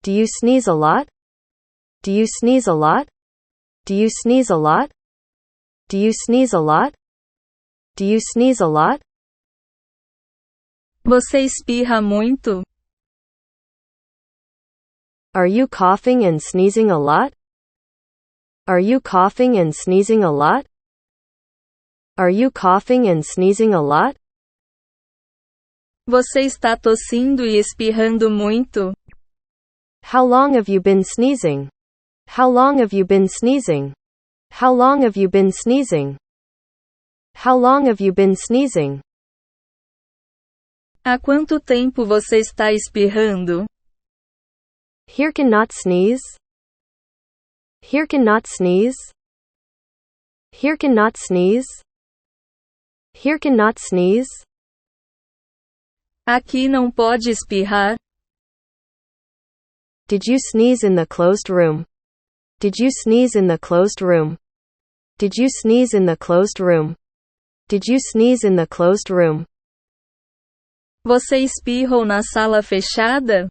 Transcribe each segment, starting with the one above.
Do you sneeze a lot? Do you sneeze a lot? Do you sneeze a lot? Do you sneeze a lot? Do you sneeze a lot? Você espirra muito? Are you coughing and sneezing a lot? Are you coughing and sneezing a lot? Are you coughing and sneezing a lot? Você está tossindo e espirrando muito? How long have you been sneezing? How long have you been sneezing? How long have you been sneezing? How long have you been sneezing? Há quanto tempo você está espirrando? Here cannot sneeze. Here cannot sneeze. Here cannot sneeze. Here cannot sneeze. Aqui não pode espirrar. Did you sneeze in the closed room? Did you sneeze in the closed room? Did you sneeze in the closed room? Did you sneeze in the closed room? Você espirrou na sala fechada?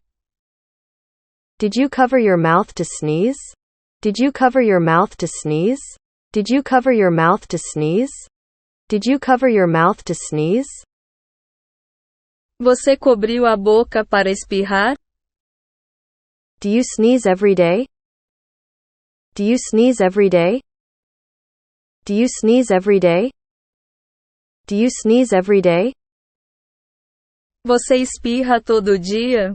Did you cover your mouth to sneeze? Did you cover your mouth to sneeze? Did you cover your mouth to sneeze? Did you cover your mouth to sneeze? Você cobriu a boca para espirrar? Do you sneeze every day? Do you sneeze every day? Do you sneeze every day? Do you sneeze every day? Você espirra todo dia?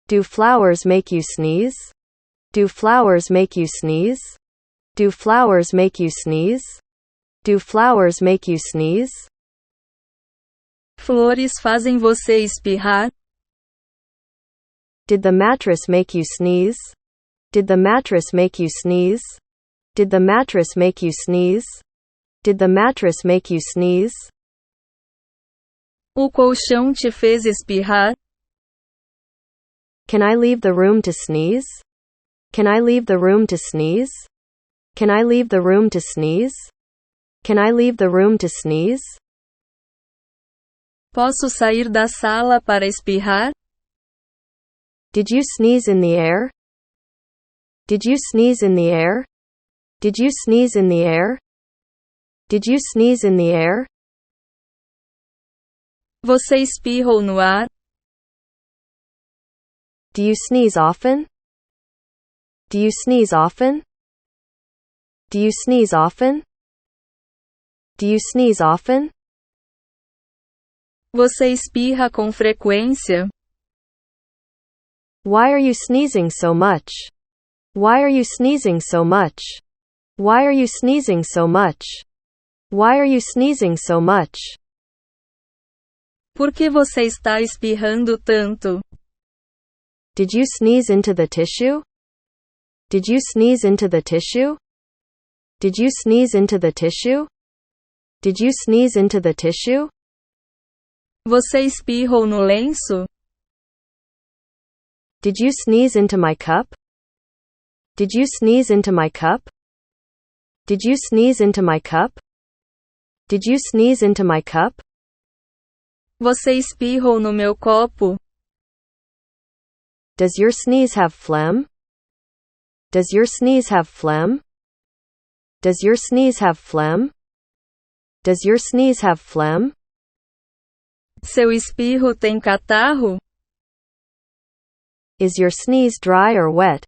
Do flowers make you sneeze? Do flowers make you sneeze? Do flowers make you sneeze? Do flowers make you sneeze? Flores fazem você espirrar? Did the mattress make you sneeze? Did the mattress make you sneeze? Did the mattress make you sneeze? Did the mattress make you sneeze? O colchão te fez espirrar? Can I leave the room to sneeze? Can I leave the room to sneeze? Can I leave the room to sneeze? Can I leave the room to sneeze? Posso sair da sala para espirrar? Did you sneeze in the air? Did you sneeze in the air? Did you sneeze in the air? Did you sneeze in the air? Você espirrou no ar? Do you sneeze often? Do you sneeze often? Do you sneeze often? Do you sneeze often? Você espirra com frequência? Why are you sneezing so much? Why are you sneezing so much? Why are you sneezing so much? Why are you sneezing so much? Por que você está espirrando tanto? Did you sneeze into the tissue? Did you sneeze into the tissue? Did you sneeze into the tissue? Did you sneeze into the tissue? Você espirrou no lenço? Did you sneeze into my cup? Did you sneeze into my cup? Did you sneeze into my cup? Did you sneeze into my cup? Você espirrou no meu copo? Does your sneeze have phlegm? Does your sneeze have phlegm? Does your sneeze have phlegm? Does your sneeze have phlegm? Seu espirro tem catarro? Is your sneeze dry or wet?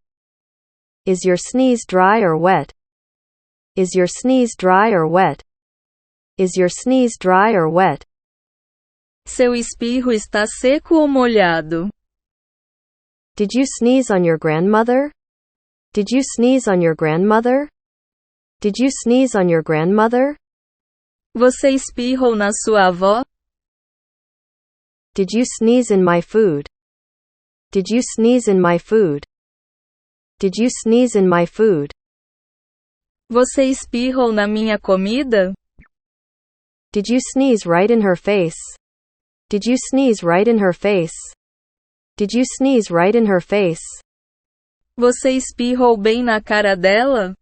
Is your sneeze dry or wet? Is your sneeze dry or wet? Is your sneeze dry or wet? Seu espirro está seco ou molhado? Did you sneeze on your grandmother? Did you sneeze on your grandmother? Did you sneeze on your grandmother? Você espirrou na sua avó? Did you sneeze in my food? Did you sneeze in my food? Did you sneeze in my food? Você espirrou na minha comida? Did you sneeze right in her face? Did you sneeze right in her face? Did you sneeze right in her face? Você espirrou bem na cara dela?